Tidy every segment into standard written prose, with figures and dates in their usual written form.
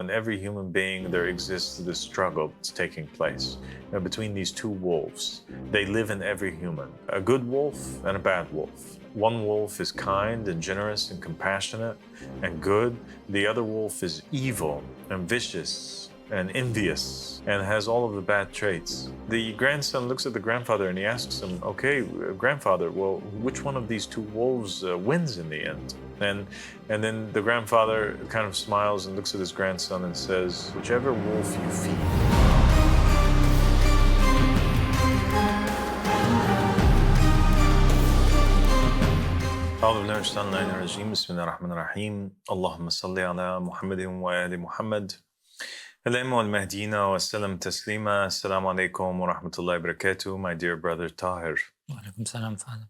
in every human being, there exists this struggle that's taking place between these two wolves. They live in every human, a good wolf and a bad wolf. One wolf is kind and generous and compassionate and good. The other wolf is evil and vicious and envious and has all of the bad traits. The grandson looks at the grandfather and he asks him, okay, grandfather, well, which one of these two wolves wins in the end? And then the grandfather kind of smiles and looks at his grandson and says, whichever wolf you feed. أعوذ بالله من الشيطان الرجيم بسم الله الرحمن الرحيم اللهم صل على محمد وآل محمد الأئمة والمهديين وسلم تسليما السلام عليكم ورحمة الله وبركاته. My dear brother Tahir. Walaikum salam, Father.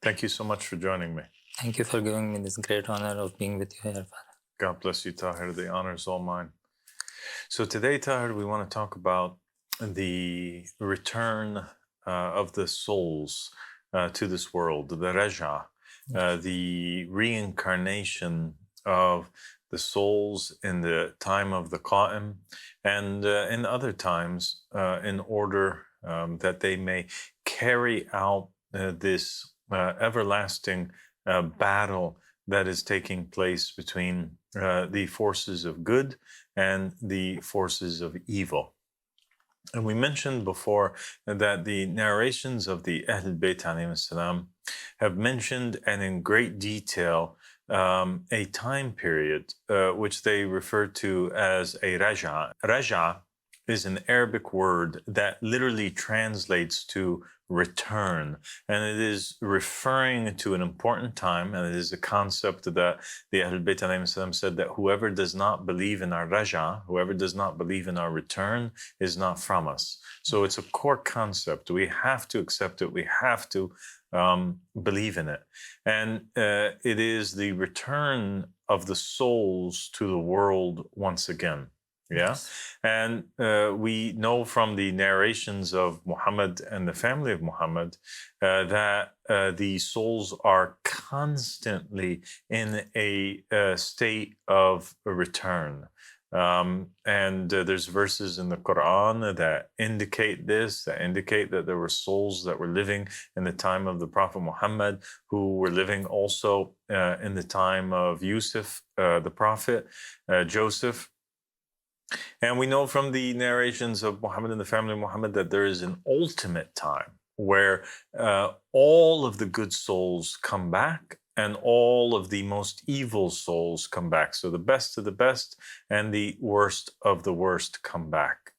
Thank you so much for joining me. Thank you for giving me this great honor of being with you here, Father. God bless you, Tahir. The honor is all mine. So today, Tahir, we want to talk about the return of the souls to this world, the Raja. The reincarnation of the souls in the time of the Qa'im and in other times in order that they may carry out this everlasting battle that is taking place between the forces of good and the forces of evil. And we mentioned before that the narrations of the Ahl Bayt alayhim salam have mentioned and in great detail a time period which they refer to as a Raja. Raja is an Arabic word that literally translates to return, and it is referring to an important time, and it is a concept that the Ahl Bayt alayhim salam said that whoever does not believe in our Raja, whoever does not believe in our return, is not from us. So it's a core concept. We have to accept it. We have to believe in it. And it is the return of the souls to the world once again. Yeah. And we know from the narrations of Muhammad and the family of Muhammad that the souls are constantly in a state of return. And there's verses in the Quran that indicate this, that indicate that there were souls that were living in the time of the Prophet Muhammad, who were living also in the time of Yusuf, the Prophet, Joseph. And we know from the narrations of Muhammad and the family of Muhammad that there is an ultimate time where all of the good souls come back and all of the most evil souls come back. So the best of the best and the worst of the worst come back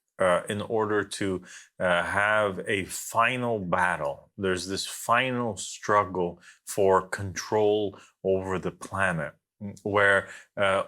in order to have a final battle. There's this final struggle for control over the planet where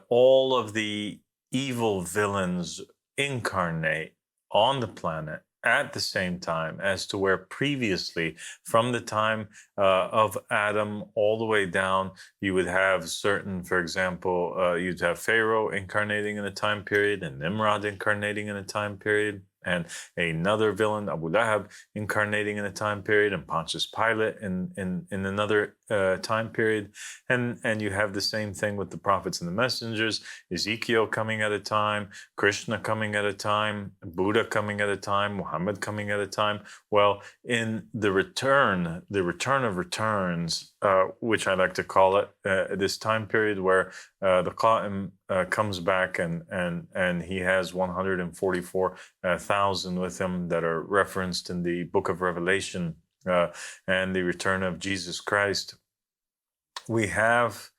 all of the evil villains incarnate on the planet at the same time as to where previously, from the time of Adam all the way down, you would have certain, for example, you'd have Pharaoh incarnating in a time period and Nimrod incarnating in a time period, and another villain, Abu Lahab, incarnating in a time period, and Pontius Pilate in another time period. And you have the same thing with the prophets and the messengers, Ezekiel coming at a time, Krishna coming at a time, Buddha coming at a time, Muhammad coming at a time. Well, in the return of returns, which I like to call it, this time period where the Qa'im comes back and he has 144,000 with him that are referenced in the book of Revelation, and the return of Jesus Christ. We have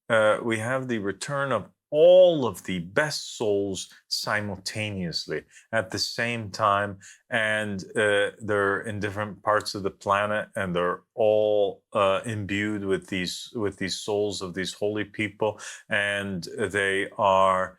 the return of all of the best souls simultaneously at the same time, and they're in different parts of the planet, and they're all imbued with these souls of these holy people, and they are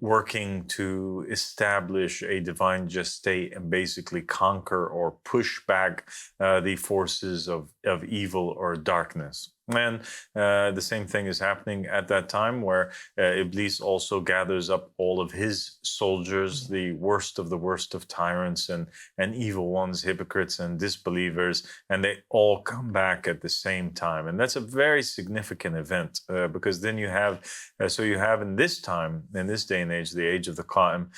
working to establish a divine just state and basically conquer or push back the forces of evil or darkness. And the same thing is happening at that time, where Iblis also gathers up all of his soldiers, the worst of tyrants and evil ones, hypocrites and disbelievers, and they all come back at the same time. And that's a very significant event, because then you have in this time, in this day and age, the age of the Qa'im,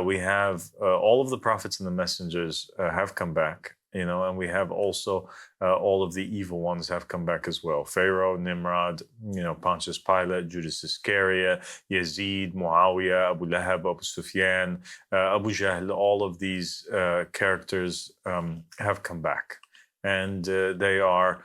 we have all of the prophets and the messengers have come back. And we have also all of the evil ones have come back as well. Pharaoh, Nimrod, Pontius Pilate, Judas Iscariot, Yazid, Muawiyah, Abu Lahab, Abu Sufyan, Abu Jahl, all of these characters have come back. And they are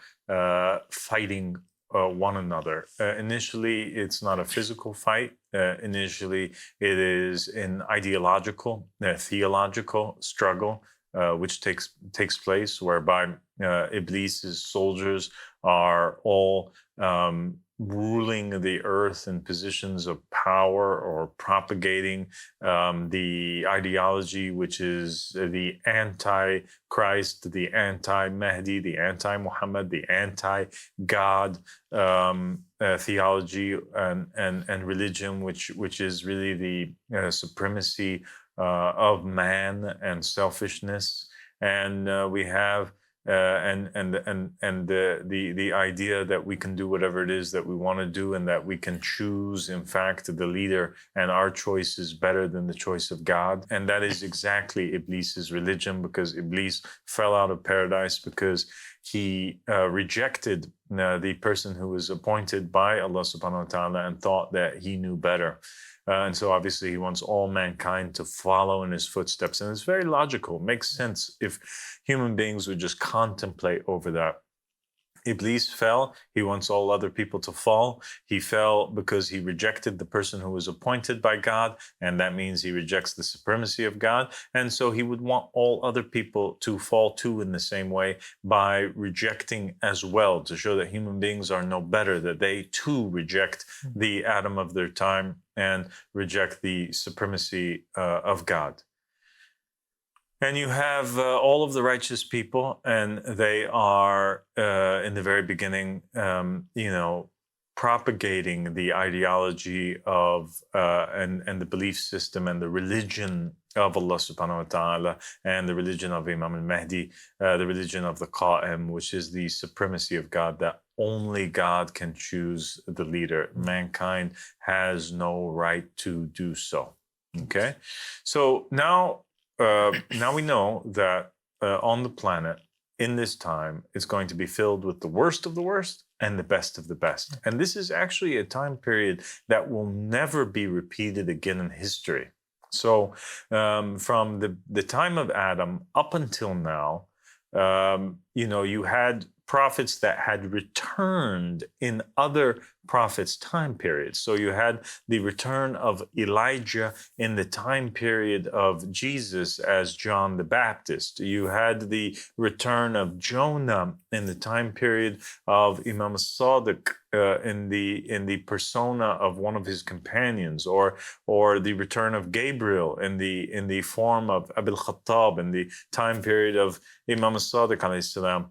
fighting one another. Initially, it's not a physical fight. Initially, it is an ideological, theological struggle. Which takes place, whereby Iblis's soldiers are all ruling the earth in positions of power, or propagating the ideology which is the anti-Christ, the anti-Mahdi, the anti-Muhammad, the anti-God theology and religion, which is really the supremacy of man and selfishness, and we have the idea that we can do whatever it is that we want to do, and that we can choose, in fact, the leader, and our choice is better than the choice of God. And that is exactly Iblis's religion, because Iblis fell out of paradise because he rejected the person who was appointed by Allah subhanahu wa ta'ala and thought that he knew better. And so obviously he wants all mankind to follow in his footsteps. And it's very logical. It makes sense if human beings would just contemplate over that. Iblis fell. He wants all other people to fall. He fell because he rejected the person who was appointed by God, and that means he rejects the supremacy of God. And so he would want all other people to fall too in the same way, by rejecting as well, to show that human beings are no better, that they too reject the Adam of their time and reject the supremacy of God. And you have all of the righteous people, and they are, in the very beginning, propagating the ideology of and the belief system and the religion of Allah subhanahu wa ta'ala, and the religion of Imam al-Mahdi, the religion of the Qa'im, which is the supremacy of God, that only God can choose the leader. Mankind has no right to do so. Okay? So now we know that on the planet, in this time, it's going to be filled with the worst of the worst and the best of the best. And this is actually a time period that will never be repeated again in history. So from the time of Adam up until now, you had prophets that had returned in other prophets' time periods. So you had the return of Elijah in the time period of Jesus as John the Baptist. You had the return of Jonah in the time period of Imam Sadiq in the persona of one of his companions, or the return of Gabriel in the form of Abil Khattab in the time period of Imam Sadiq alayhi salam.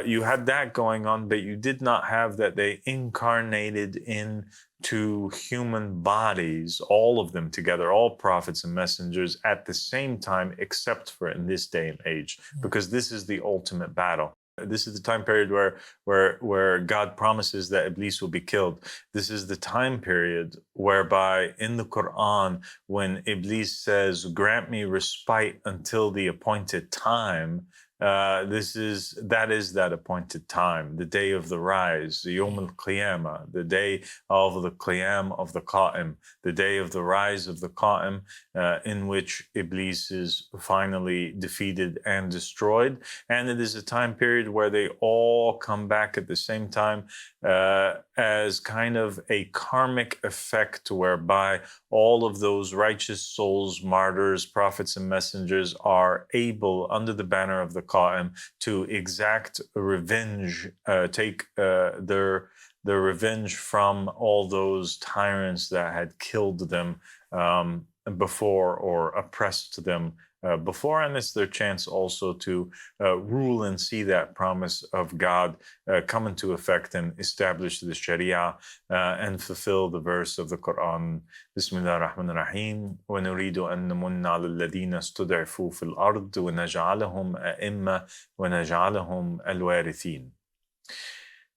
You had that going on, but you did not have that they incarnated into human bodies, all of them together, all prophets and messengers at the same time, except for in this day and age, because this is the ultimate battle. This is the time period where God promises that Iblis will be killed. This is the time period whereby in the Quran, when Iblis says, "Grant me respite until the appointed time," that is that appointed time, the day of the rise, the Yawm al-Qiyamah, the day of the Qiyam of the Qa'im, the day of the rise of the Qa'im, in which Iblis is finally defeated and destroyed. And it is a time period where they all come back at the same time, as kind of a karmic effect, whereby all of those righteous souls, martyrs, prophets, and messengers are able, under the banner of the Qa'im, to exact revenge, take their revenge from all those tyrants that had killed them before, or oppressed them before, and it's their chance also to rule and see that promise of God come into effect and establish the Sharia and fulfill the verse of the Quran. Bismillah ar-Rahman ar-Rahim. وَنُرِيدُ أَن نَمُنَّ عَلَى الَّذِينَ اسْتُضْعِفُوا فِي الْأَرْضِ وَنَجْعَلَهُمْ أَئِمَّةً وَنَجْعَلَهُمْ الْوَارِثِينَ.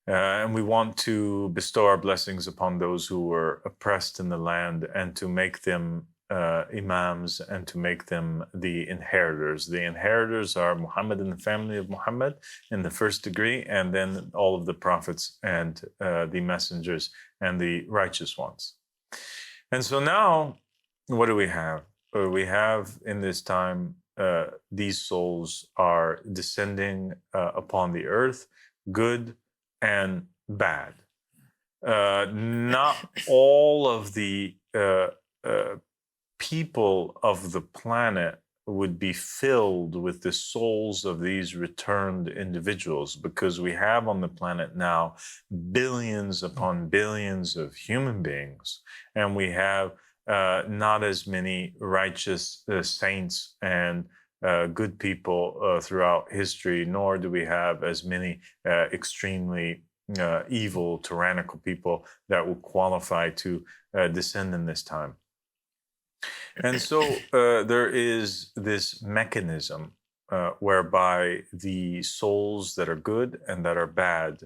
And we want to bestow our blessings upon those who were oppressed in the land and to make them imams and to make them the inheritors. The inheritors are Muhammad and the family of Muhammad in the first degree, and then all of the prophets and the messengers and the righteous ones. And so now, what do we have? We have in this time, these souls are descending upon the earth, good and bad. Not all of the people of the planet would be filled with the souls of these returned individuals, because we have on the planet now billions upon billions of human beings, and we have not as many righteous saints and good people throughout history, nor do we have as many extremely evil, tyrannical people that will qualify to descend in this time. And so there is this mechanism whereby the souls that are good and that are bad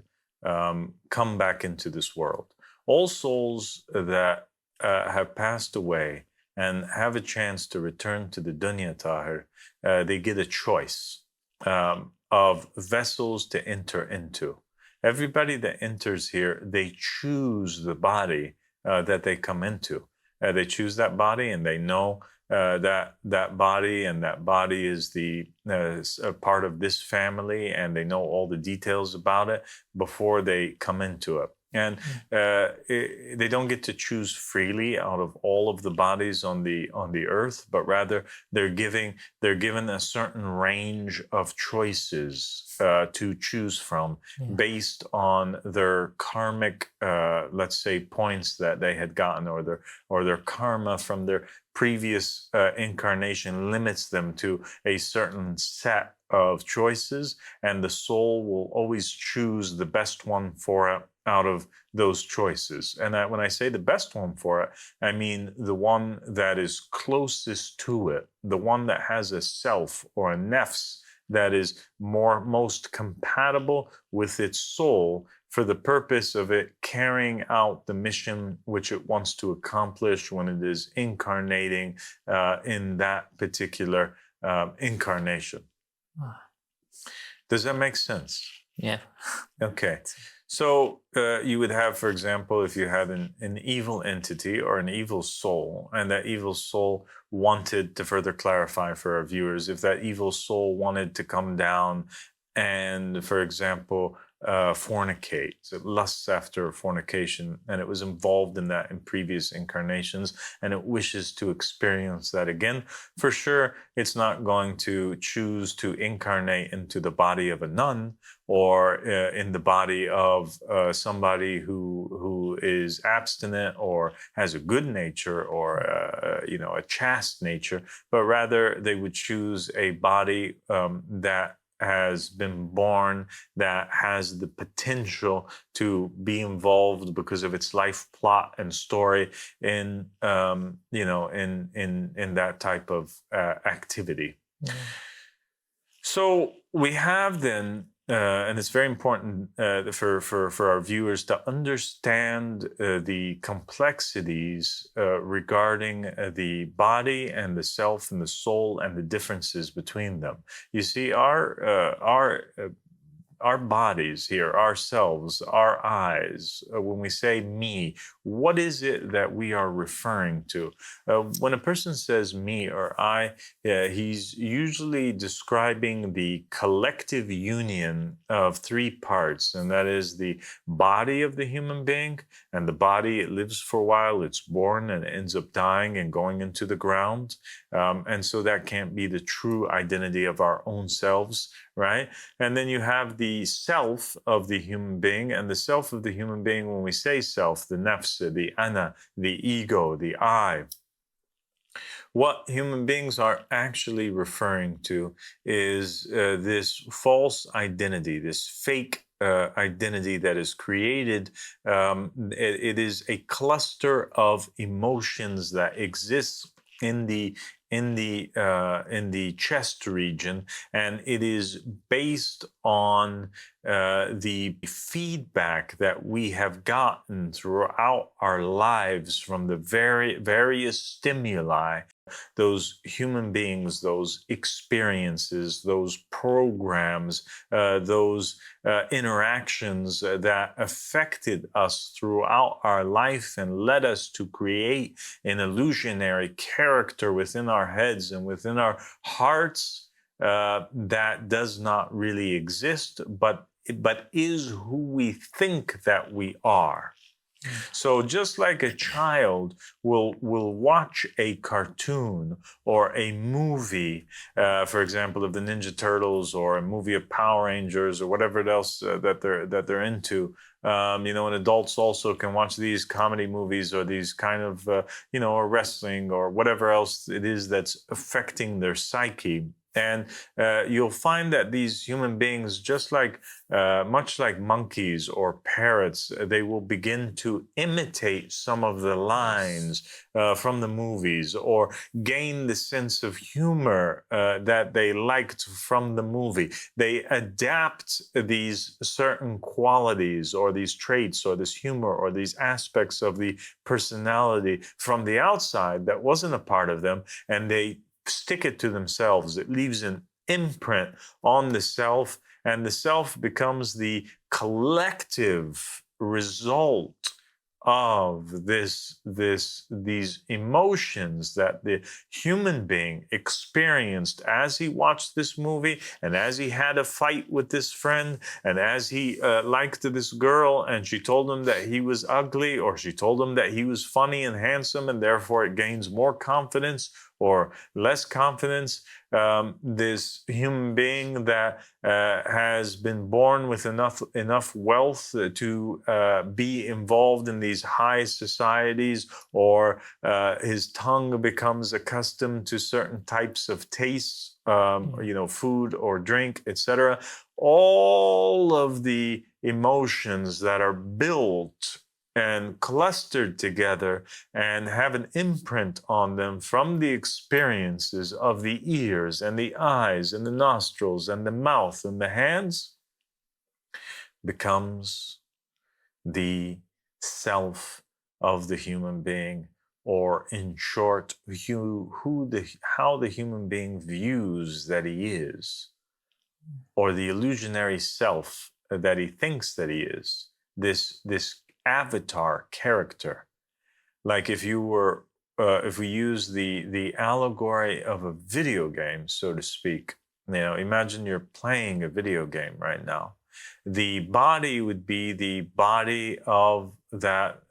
come back into this world. All souls that have passed away and have a chance to return to the dunya, Tahir, they get a choice of vessels to enter into. Everybody that enters here, they choose the body that they come into. They choose that body, and they know that body, and that body is the part of this family, and they know all the details about it before they come into it. And they don't get to choose freely out of all of the bodies on the earth, but rather they're given a certain range of choices to choose from based on their karmic, let's say, points that they had gotten, or their karma from their previous incarnation limits them to a certain set of choices, and the soul will always choose the best one for it out of those choices. And when I say the best one for it, I mean the one that is closest to it, the one that has a self or a nefs that is most compatible with its soul for the purpose of it carrying out the mission which it wants to accomplish when it is incarnating in that particular incarnation. Does that make sense? Yeah. Okay. So you would have, for example, if you had an evil entity or an evil soul, and that evil soul wanted to further clarify for our viewers, if that evil soul wanted to come down and, for example, fornicate, so it lusts after fornication, and it was involved in that in previous incarnations, and it wishes to experience that again, for sure, it's not going to choose to incarnate into the body of a nun or in the body of somebody who is abstinent or has a good nature or a chaste nature, but rather they would choose a body that has been born, that has the potential to be involved because of its life plot and story in that type of activity. Yeah. So we have then, and it's very important for our viewers to understand the complexities regarding the body and the self and the soul and the differences between them. You see, our bodies here, ourselves, our eyes, when we say me, what is it that we are referring to? When a person says me or I, he's usually describing the collective union of three parts, and that is the body of the human being, and the body, it lives for a while, it's born and it ends up dying and going into the ground. And so that can't be the true identity of our own selves, right? And then you have the self of the human being, and the self of the human being, when we say self, the nafs, the ana, the ego, the I. What human beings are actually referring to is this false identity, this fake identity that is created. It is a cluster of emotions that exists in the chest region, and it is based on the feedback that we have gotten throughout our lives from the various stimuli, those human beings, those experiences, those programs, those interactions that affected us throughout our life and led us to create an illusionary character within our heads and within our hearts that does not really exist, but is who we think that we are. So just like a child will watch a cartoon or a movie, for example, of the Ninja Turtles, or a movie of Power Rangers, or whatever else that they're into. And adults also can watch these comedy movies, or these kind of, or wrestling, or whatever else it is that's affecting their psyche. And you'll find that these human beings, just like much like monkeys or parrots, they will begin to imitate some of the lines from the movies, or gain the sense of humor that they liked from the movie. They adapt these certain qualities, or these traits, or this humor, or these aspects of the personality from the outside that wasn't a part of them, and they stick it to themselves. It leaves an imprint on the self, and the self becomes the collective result of these emotions that the human being experienced as he watched this movie, and as he had a fight with this friend, and as he liked this girl, and she told him that he was ugly, or she told him that he was funny and handsome, and therefore it gains more confidence or less confidence. This human being that has been born with enough wealth to be involved in these high societies, or his tongue becomes accustomed to certain types of tastes, food or drink, etc. All of the emotions that are built and clustered together and have an imprint on them from the experiences of the ears and the eyes and the nostrils and the mouth and the hands, becomes the self of the human being, or in short, how the human being views that he is, or the illusionary self that he thinks that he is, this avatar character. Like if we use the allegory of a video game, so to speak, imagine you're playing a video game right now. The body would be the body of that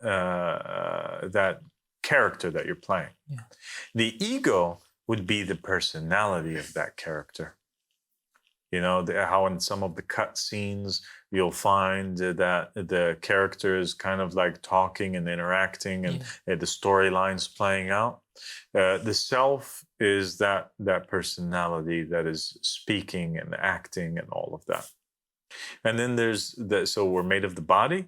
character that you're playing. Yeah. The ego would be the personality of that character. How in some of the cut scenes you'll find that the characters kind of like talking and interacting, and the storylines playing out. The self is that personality that is speaking and acting and all of that. And then so we're made of the body,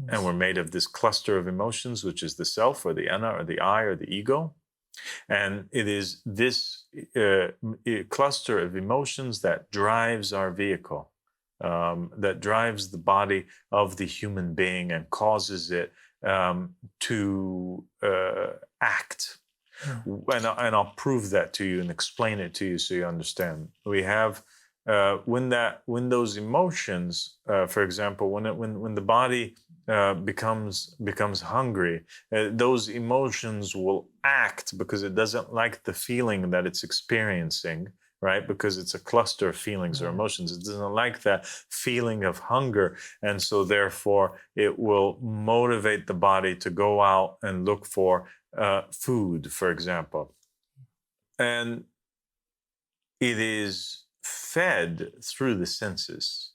and we're made of this cluster of emotions, which is the self, or the ana, or the I, or the ego. And it is this cluster of emotions that drives our vehicle, that drives the body of the human being and causes it to act. And I'll prove that to you and explain it to you so you understand. We have when those emotions, for example, when the body becomes hungry, those emotions will act because it doesn't like the feeling that it's experiencing, right? Because it's a cluster of feelings or emotions. It doesn't like that feeling of hunger, and so therefore it will motivate the body to go out and look for food, for example. And it is fed through the senses.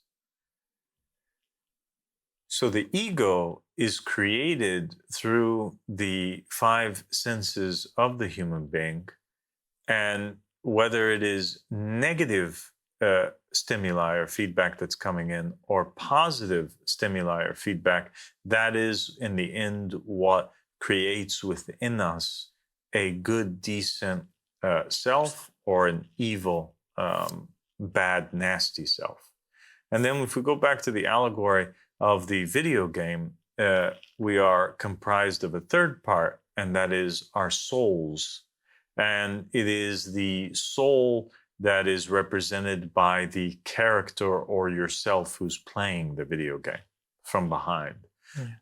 So the ego is created through the 5 senses of the human being, And whether it is negative stimuli or feedback that's coming in, or positive stimuli or feedback, that is in the end what creates within us a good, decent self, or an evil, bad, nasty self. And then if we go back to the allegory of the video game, we are comprised of a third part, and that is our souls. And it is the soul that is represented by the character or yourself who's playing the video game from behind.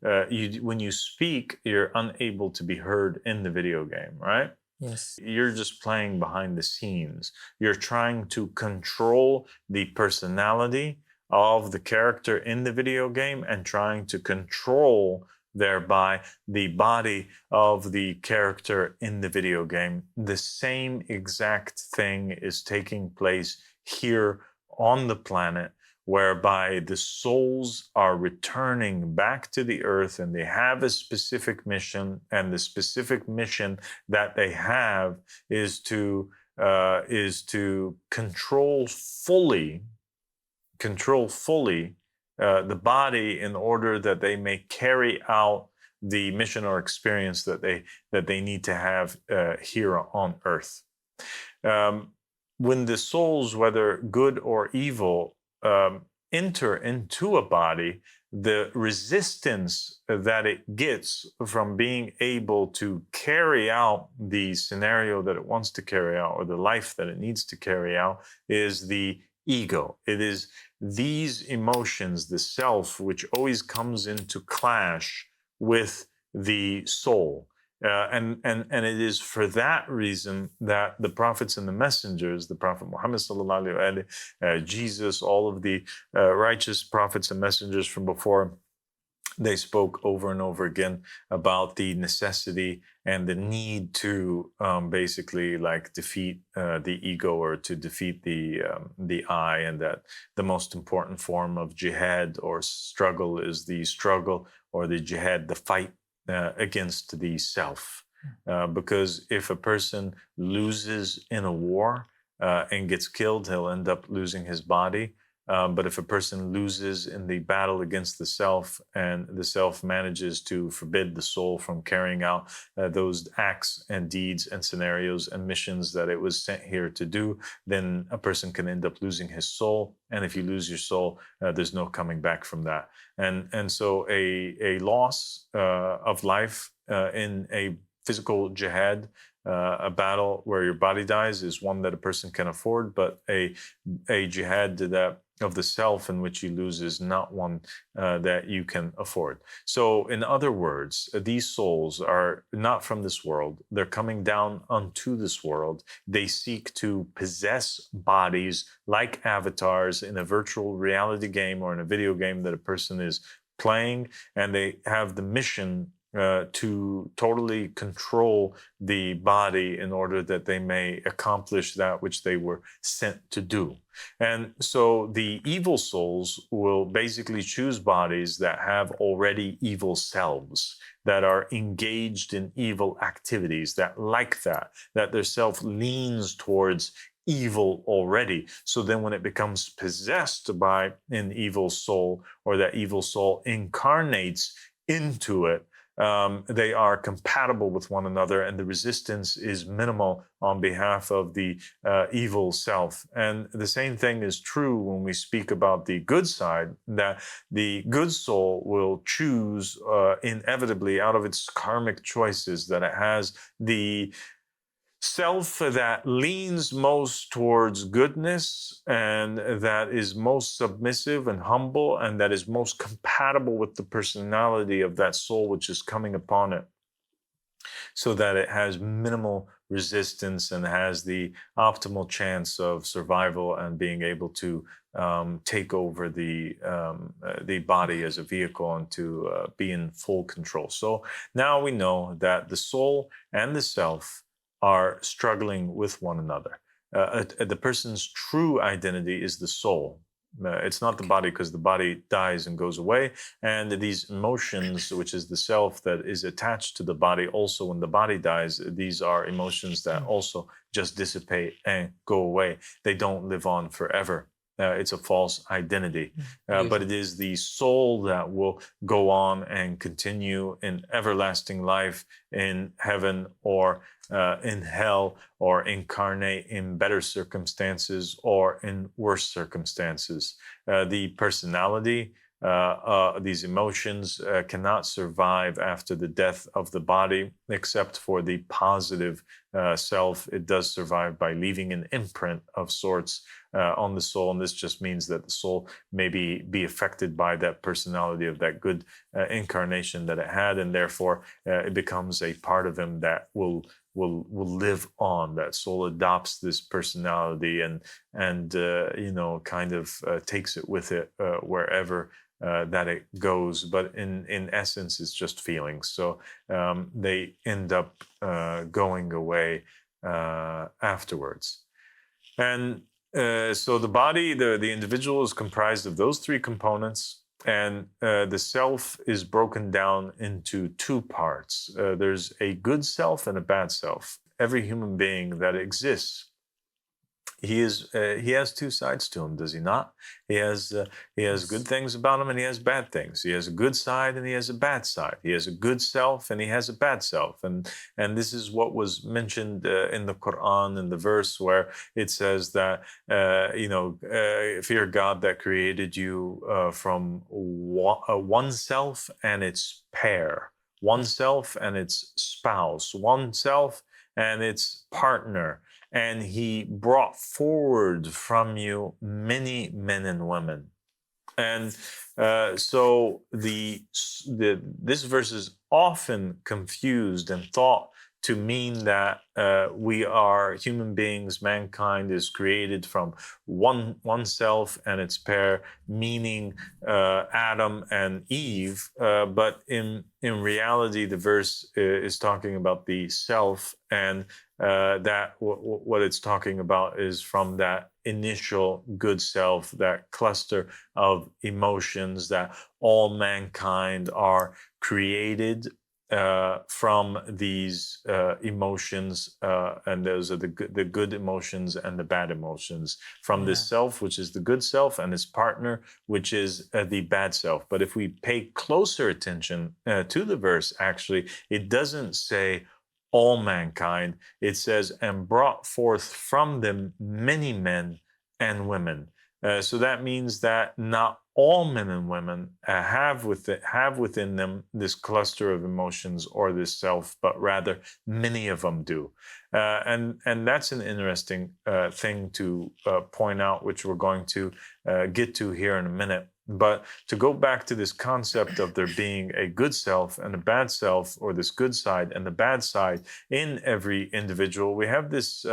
When you speak, you're unable to be heard in the video game, right? Yes. You're just playing behind the scenes. You're trying to control the personality of the character in the video game and trying to control thereby the body of the character in the video game. The same exact thing is taking place here on the planet, whereby the souls are returning back to the earth, and they have a specific mission, and the specific mission that they have is to control fully the body, in order that they may carry out the mission or experience that they need to have here on earth. When the souls, whether good or evil, enter into a body, the resistance that it gets from being able to carry out the scenario that it wants to carry out, or the life that it needs to carry out, is the ego. It is these emotions, the self, which always comes into clash with the soul. And it is for that reason that the prophets and the messengers, the Prophet Muhammad sallallahu alaihi wasallam, Jesus, all of the righteous prophets and messengers from before, they spoke over and over again about the necessity and the need to basically like defeat the ego, or to defeat the I, and that the most important form of jihad or struggle is the struggle, or the jihad, the fight against the self. Because if a person loses in a war and gets killed, he'll end up losing his body. But if a person loses in the battle against the self, and the self manages to forbid the soul from carrying out those acts and deeds and scenarios and missions that it was sent here to do, then a person can end up losing his soul. And if you lose your soul, there's no coming back from that. And so a loss of life in a physical jihad, a battle where your body dies, is one that a person can afford, but a jihad that of the self in which you lose is not one that you can afford. So in other words, these souls are not from this world. They're coming down unto this world. They seek to possess bodies like avatars in a virtual reality game or in a video game that a person is playing, and they have the mission to totally control the body in order that they may accomplish that which they were sent to do. And so the evil souls will basically choose bodies that have already evil selves, that are engaged in evil activities, that like that their self leans towards evil already. So then when it becomes possessed by an evil soul, or that evil soul incarnates into it, they are compatible with one another, and the resistance is minimal on behalf of the evil self. And the same thing is true when we speak about the good side, that the good soul will choose inevitably out of its karmic choices, that it has the self that leans most towards goodness, and that is most submissive and humble, and that is most compatible with the personality of that soul which is coming upon it, so that it has minimal resistance and has the optimal chance of survival and being able to take over the body as a vehicle, and to be in full control. So now we know that the soul and the self are struggling with one another. The person's true identity is the soul, It's not the body, because the body dies and goes away. And these emotions, which is the self that is attached to the body, also when the body dies, these are emotions that also just dissipate and go away. They don't live on forever. It's a false identity. But it is the soul that will go on and continue in everlasting life in heaven or in hell, or incarnate in better circumstances or in worse circumstances. The personality, these emotions cannot survive after the death of the body, except for the positive self. It does survive by leaving an imprint of sorts on the soul, and this just means that the soul may be affected by that personality of that good incarnation that it had, and therefore it becomes a part of him that will live on. That soul adopts this personality and kind of takes it with it wherever that it goes. But in essence, it's just feelings. So they end up going away afterwards. And so the body, the individual, is comprised of those three components, and the self is broken down into two parts. There's a good self and a bad self. Every human being that exists, he has two sides to him, does he not? He has good things about him, and he has bad things. He has a good side and he has a bad side. He has a good self and he has a bad self. And this is what was mentioned in the Quran, in the verse where it says that fear God that created you from one self and its pair, one self and its spouse, one self and its partner. And he brought forward from you many men and women. And so this verse is often confused and thought to mean that we are human beings, mankind is created from one self and its pair, meaning Adam and Eve. But in reality, the verse is talking about the self, and that what it's talking about is from that initial good self, that cluster of emotions that all mankind are created from these emotions, and those are the good emotions and the bad emotions, from this self, which is the good self, and its partner, which is the bad self. But if we pay closer attention to the verse, actually, it doesn't say all mankind. It says, and brought forth from them many men and women. So that means that not all men and women have within them this cluster of emotions or this self, but rather many of them do. And that's an interesting thing to point out, which we're going to get to here in a minute. But to go back to this concept of there being a good self and a bad self, or this good side and the bad side in every individual, we have this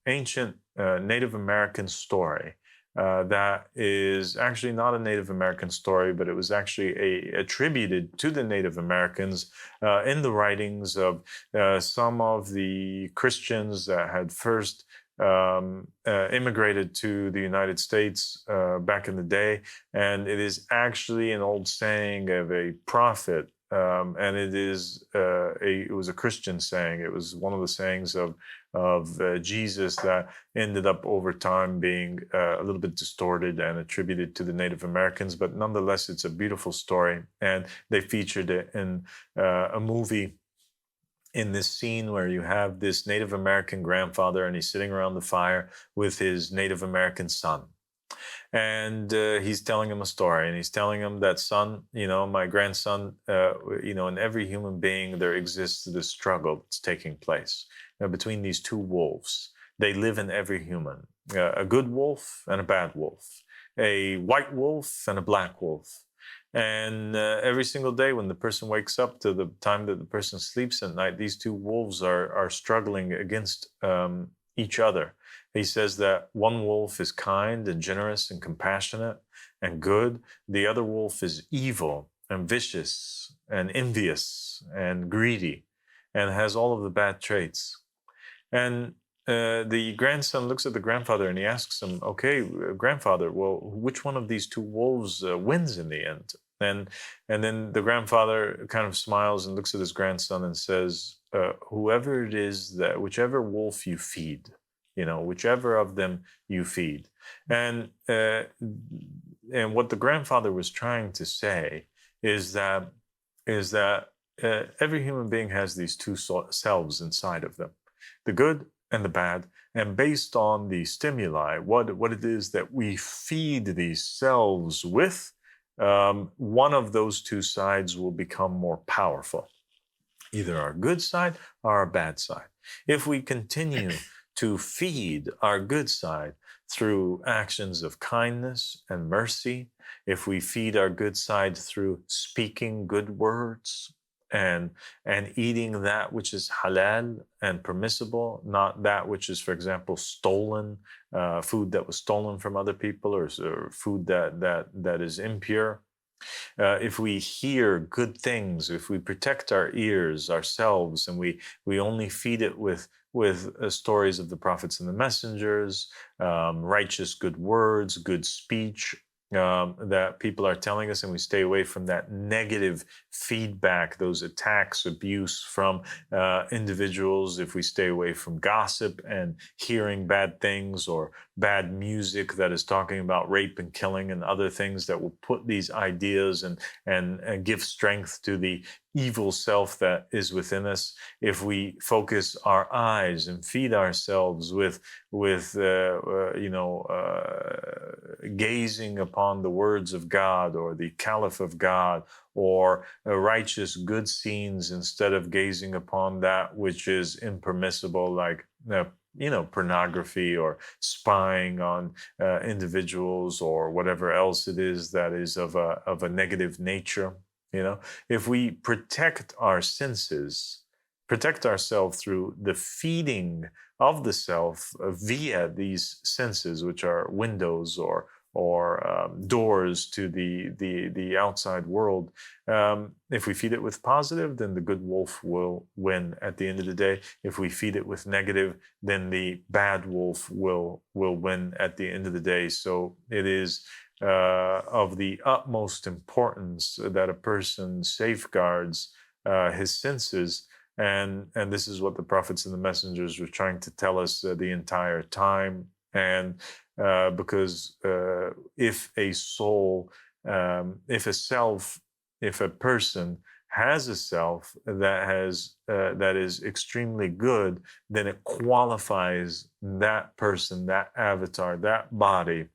ancient Native American story that is actually not a Native American story, but it was actually attributed to the Native Americans in the writings of some of the Christians that had first immigrated to the United States back in the day. And it is actually an old saying of a prophet, and it was a Christian saying. It was one of the sayings of Jesus that ended up over time being a little bit distorted and attributed to the Native Americans, but nonetheless it's a beautiful story, and they featured it in a movie, in this scene where you have this Native American grandfather, and he's sitting around the fire with his Native American son. And he's telling him a story, and he's telling him that, son, my grandson, in every human being, there exists this struggle that's taking place between these two wolves. They live in every human, a good wolf and a bad wolf, a white wolf and a black wolf. And every single day when the person wakes up to the time that the person sleeps at night, these two wolves are struggling against each other. He says that one wolf is kind and generous and compassionate and good. The other wolf is evil and vicious and envious and greedy and has all of the bad traits. And the grandson looks at the grandfather and he asks him, "Okay, grandfather, well, which one of these two wolves wins in the end?" And then the grandfather kind of smiles and looks at his grandson and says, "Whoever it is that, whichever wolf you feed, whichever of them you feed." And what the grandfather was trying to say is that every human being has these two selves inside of them, the good and the bad, and based on the stimuli, what it is that we feed these selves with, one of those two sides will become more powerful, either our good side or our bad side. If we continue to feed our good side through actions of kindness and mercy, if we feed our good side through speaking good words, and eating that which is halal and permissible, not that which is, for example, stolen, food that was stolen from other people, or food that is impure. If we hear good things, if we protect our ears ourselves, and we only feed it with stories of the prophets and the messengers, righteous good words, good speech, that people are telling us, and we stay away from that negative feedback, those attacks, abuse from individuals, if we stay away from gossip and hearing bad things or bad music that is talking about rape and killing and other things that will put these ideas and give strength to the evil self that is within us, if we focus our eyes and feed ourselves with gazing upon the words of God or the Caliph of God, or righteous good scenes instead of gazing upon that which is impermissible, like pornography or spying on individuals or whatever else it is that is of a negative nature. If we protect our senses, protect ourselves through the feeding of the self via these senses, which are windows or doors to the outside world. If we feed it with positive, then the good wolf will win at the end of the day. If we feed it with negative, then the bad wolf will win at the end of the day. So it is of the utmost importance that a person safeguards his senses. And this is what the prophets and the messengers were trying to tell us the entire time. And because if a soul, if a person has a self that is extremely good, then it qualifies that person, that avatar, that body,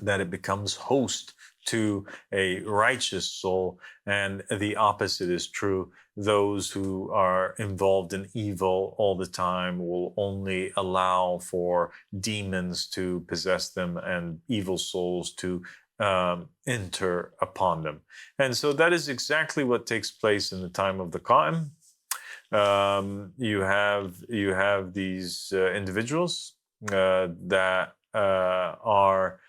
that it becomes host to a righteous soul. And the opposite is true. Those who are involved in evil all the time will only allow for demons to possess them and evil souls to enter upon them. And so that is exactly what takes place in the time of the Qa'im. You have these individuals that are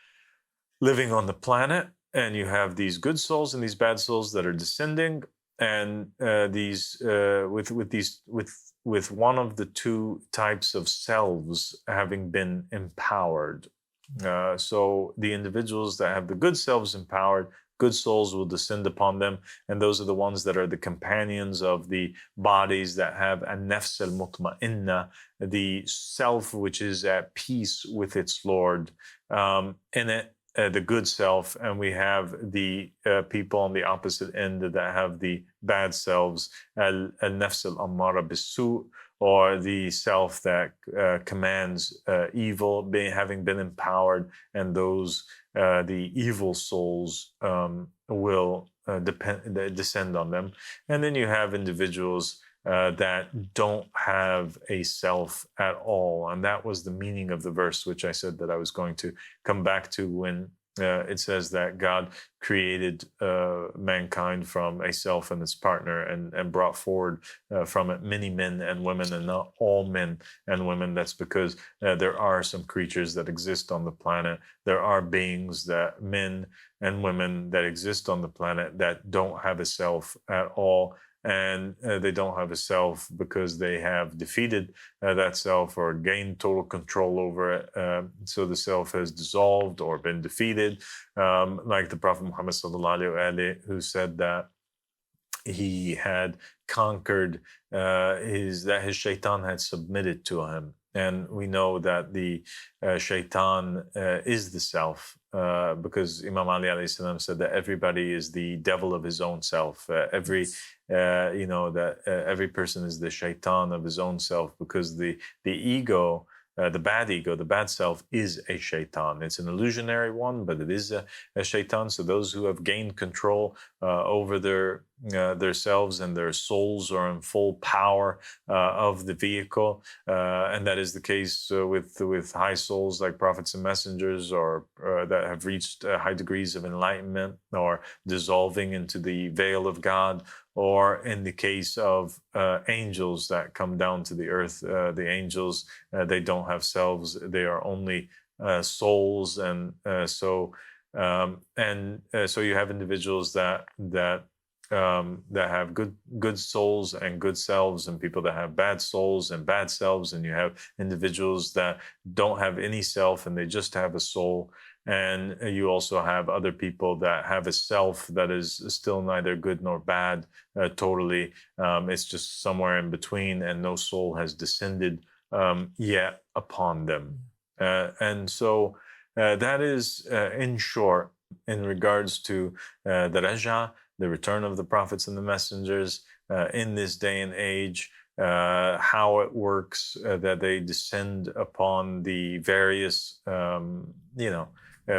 living on the planet, and you have these good souls and these bad souls that are descending, and with one of the two types of selves having been empowered. So the individuals that have the good selves empowered, good souls will descend upon them, and those are the ones that are the companions of the bodies that have an-nafs al-mutma'inna, the self which is at peace with its Lord, in it. The good self, and we have the people on the opposite end that have the bad selves, al-nafs al-ammara bis-su', or the self that commands evil, having been empowered, and those the evil souls will descend on them. And then you have individuals that don't have a self at all. And that was the meaning of the verse, which I said that I was going to come back to when it says that God created mankind from a self and its partner, and brought forward from it many men and women, and not all men and women. That's because there are some creatures that exist on the planet. There are beings, that men and women that exist on the planet, that don't have a self at all. and they don't have a self because they have defeated that self or gained total control over it. So the self has dissolved or been defeated, like the Prophet Muhammad sallallahu alaihi wasallam, who said that he had conquered that his shaitan had submitted to him. And we know that the shaitan is the self, because Imam Ali alayhi salam said that everybody is the devil of his own self. Every person is the shaitan of his own self, because the ego, the bad self is a shaitan. It's an illusionary one, but it is a shaitan. So those who have gained control over their selves and their souls are in full power of the vehicle, and that is the case with high souls like prophets and messengers, or that have reached high degrees of enlightenment, or dissolving into the veil of God, or in the case of angels that come down to the earth. The angels, they don't have selves; they are only souls, and so you have individuals that have good souls and good selves, and people that have bad souls and bad selves, and you have individuals that don't have any self and they just have a soul. And you also have other people that have a self that is still neither good nor bad, totally. It's just somewhere in between, and no soul has descended yet upon them. And so that is, in short, in regards to the Raja, the return of the prophets and the messengers in this day and age, how it works, that they descend upon the various,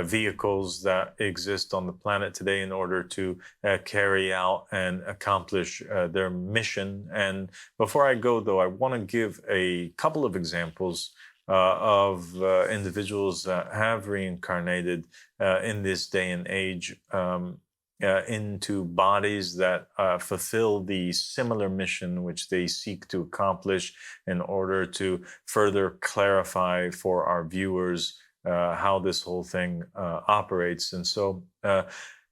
vehicles that exist on the planet today in order to carry out and accomplish their mission. And before I go, though, I want to give a couple of examples of individuals that have reincarnated in this day and age into bodies that fulfill the similar mission which they seek to accomplish, in order to further clarify for our viewers how this whole thing operates. And so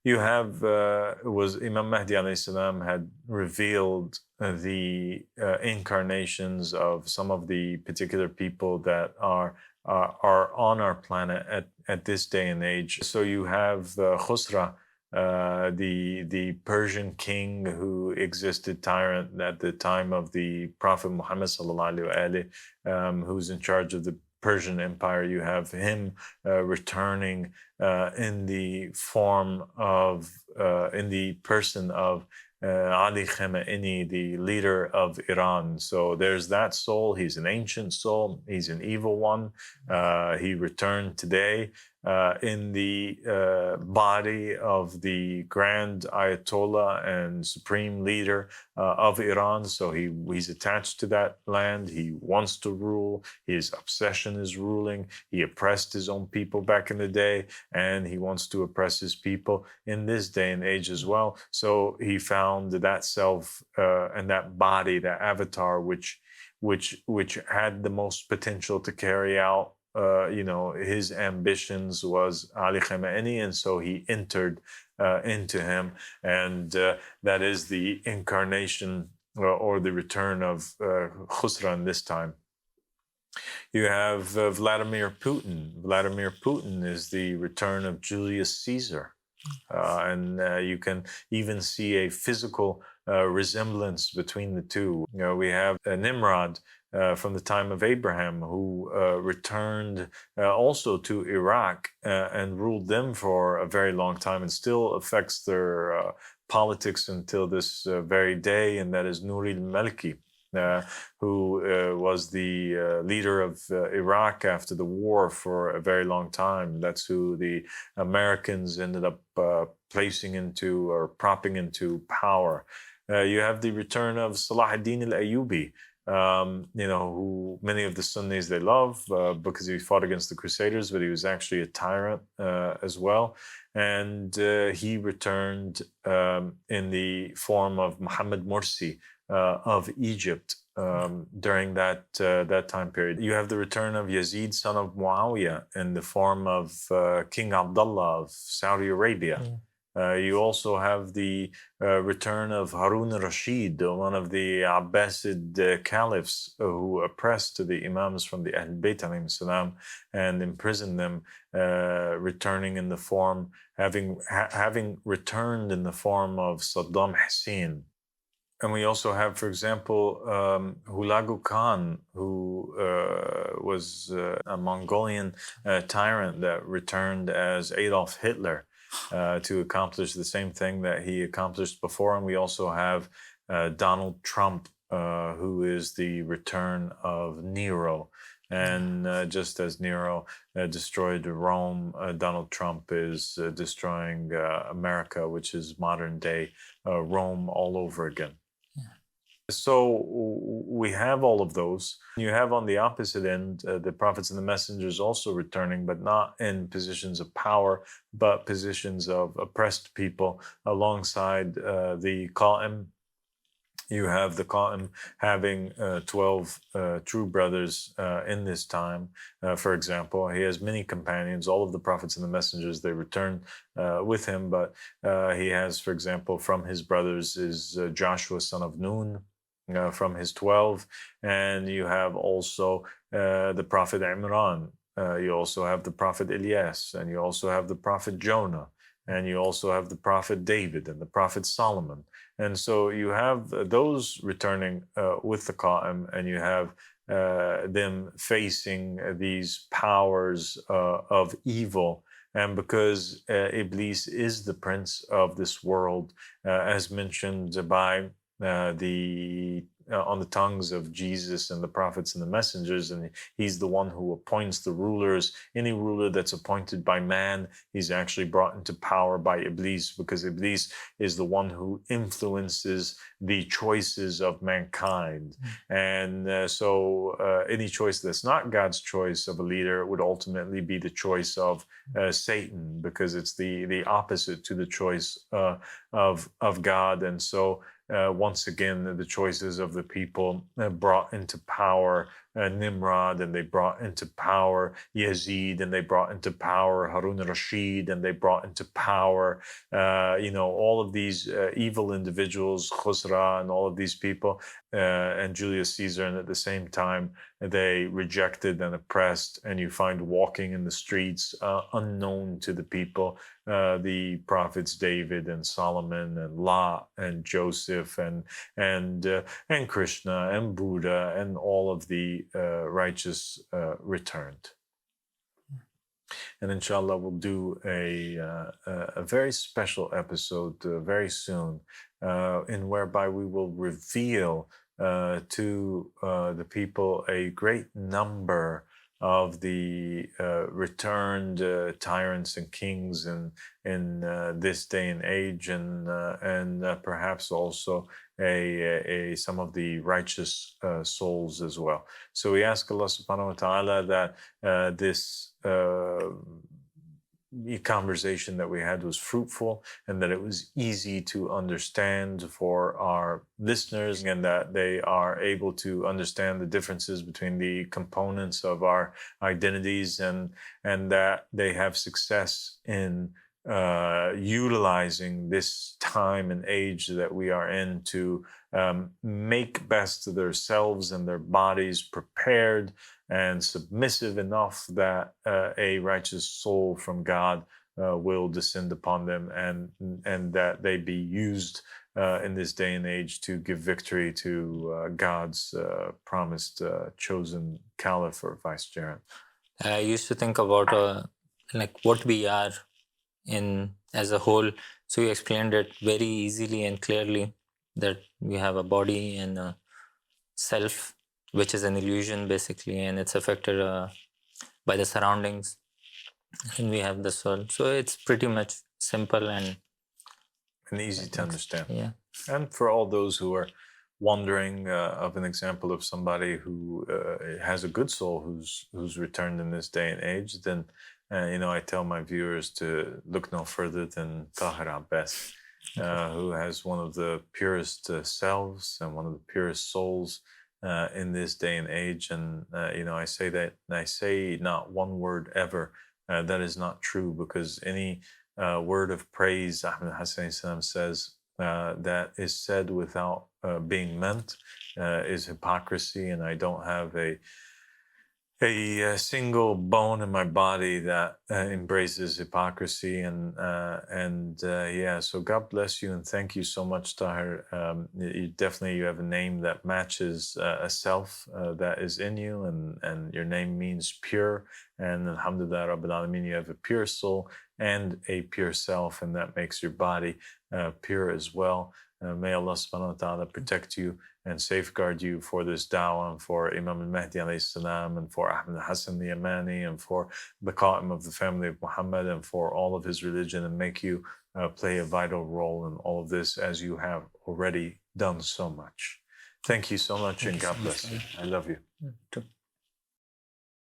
you have, was Imam Mahdi alayhi salam had revealed the incarnations of some of the particular people that are on our planet at this day and age. So you have Khusra, the Persian king who existed, tyrant at the time of the Prophet Muhammad sallallahu alaihi wasallam, who's in charge of the Persian Empire. You have him returning in the form of, in the person of Ali Khamenei, the leader of Iran. So there's that soul. He's an ancient soul. He's an evil one. He returned today in the body of the Grand Ayatollah and Supreme Leader of Iran. So he's attached to that land. He wants to rule. His obsession is ruling. He oppressed his own people back in the day, and he wants to oppress his people in this day and age as well. So he found that self and that body, that avatar, which had the most potential to carry out his ambitions, was Ali Khamenei, and so he entered into him, and that is the incarnation or the return of Khusran this time. You have Vladimir Putin. Vladimir Putin is the return of Julius Caesar, and you can even see a physical resemblance between the two. We have Nimrod from the time of Abraham, who returned also to Iraq and ruled them for a very long time, and still affects their politics until this very day, and that is Nuri al-Maliki, who was the leader of Iraq after the war for a very long time. That's who the Americans ended up placing into or propping into power. You have the return of Salah ad-Din al-Ayyubi, who many of the Sunnis, they love because he fought against the Crusaders, but he was actually a tyrant as well. And he returned in the form of Muhammad Morsi of Egypt during that time period. You have the return of Yazid, son of Muawiyah, in the form of King Abdullah of Saudi Arabia. You also have the return of Harun al-Rashid, one of the Abbasid caliphs who oppressed the imams from the Ahl Bayt alayhim salam and imprisoned them, returning in the form, having returned in the form of Saddam Hussein. And we also have, for example, Hulagu Khan, who was a Mongolian tyrant that returned as Adolf Hitler to accomplish the same thing that he accomplished before. And we also have Donald Trump, who is the return of Nero. And just as Nero destroyed Rome, Donald Trump is destroying America, which is modern day Rome all over again. So we have all of those. You have on the opposite end the prophets and the messengers also returning, but not in positions of power, but positions of oppressed people alongside the Qa'im. You have the Qa'im having 12 true brothers in this time. For example, he has many companions. All of the prophets and the messengers, they return with him. But he has, for example, from his brothers is Joshua, son of Nun, from his 12. And you have also the prophet Imran. You also have the prophet Ilyas. And you also have the prophet Jonah. And you also have the prophet David and the prophet Solomon. And so you have those returning with the Qa'im, and you have them facing these powers of evil. And because Iblis is the prince of this world, as mentioned by on the tongues of Jesus and the prophets and the messengers, and he's the one who appoints the rulers. Any ruler that's appointed by man, he's actually brought into power by Iblis, because Iblis is the one who influences the choices of mankind. And so any choice that's not God's choice of a leader would ultimately be the choice of Satan, because it's the opposite to the choice of God. And so once again, the choices of the people brought into power Nimrod, and they brought into power Yazid, and they brought into power Harun al-Rashid, and they brought into power, all of these evil individuals, Khusra, and all of these people, and Julius Caesar. And at the same time, they rejected and oppressed, and you find walking in the streets unknown to the people, the prophets David and Solomon and Lot and Joseph and Krishna and Buddha and all of the righteous returned. And inshallah, we'll do a very special episode very soon, in whereby we will reveal to the people a great number of the returned tyrants and kings in this day and age, and perhaps also some of the righteous souls as well. So we ask Allah subhanahu wa ta'ala that this conversation that we had was fruitful, and that it was easy to understand for our listeners, and that they are able to understand the differences between the components of our identities, and that they have success in utilizing this time and age that we are in to make best of themselves and their bodies prepared and submissive enough that a righteous soul from God will descend upon them, and that they be used in this day and age to give victory to God's promised chosen caliph or vicegerent. I used to think about like what we are in as a whole. So you explained it very easily and clearly, that we have a body and a self, which is an illusion basically, and it's affected by the surroundings, and we have the soul. So it's pretty much simple and easy to understand. Yeah. And for all those who are wondering of an example of somebody who has a good soul who's returned in this day and age, then I tell my viewers to look no further than Tahir Abbas, who has one of the purest selves and one of the purest souls in this day and age. And I say that, and I say not one word ever that is not true, because any word of praise, Ahmed Hassan says, that is said without being meant is hypocrisy, and I don't have a single bone in my body that embraces hypocrisy. And so God bless you, and thank you so much, Tahir. You have a name that matches a self that is in you, and your name means pure, and alhamdulillah Rabbil Alameen, you have a pure soul and a pure self, and that makes your body pure as well. May Allah subhanahu wa ta'ala protect you and safeguard you for this da'wah, and for Imam al-Mahdi alayhi salam, and for Ahmed Hassan the Yamani, and for the Qa'im of the family of Muhammad, and for all of his religion, and make you play a vital role in all of this, as you have already done so much. Thank you so much, and God bless you. I love you.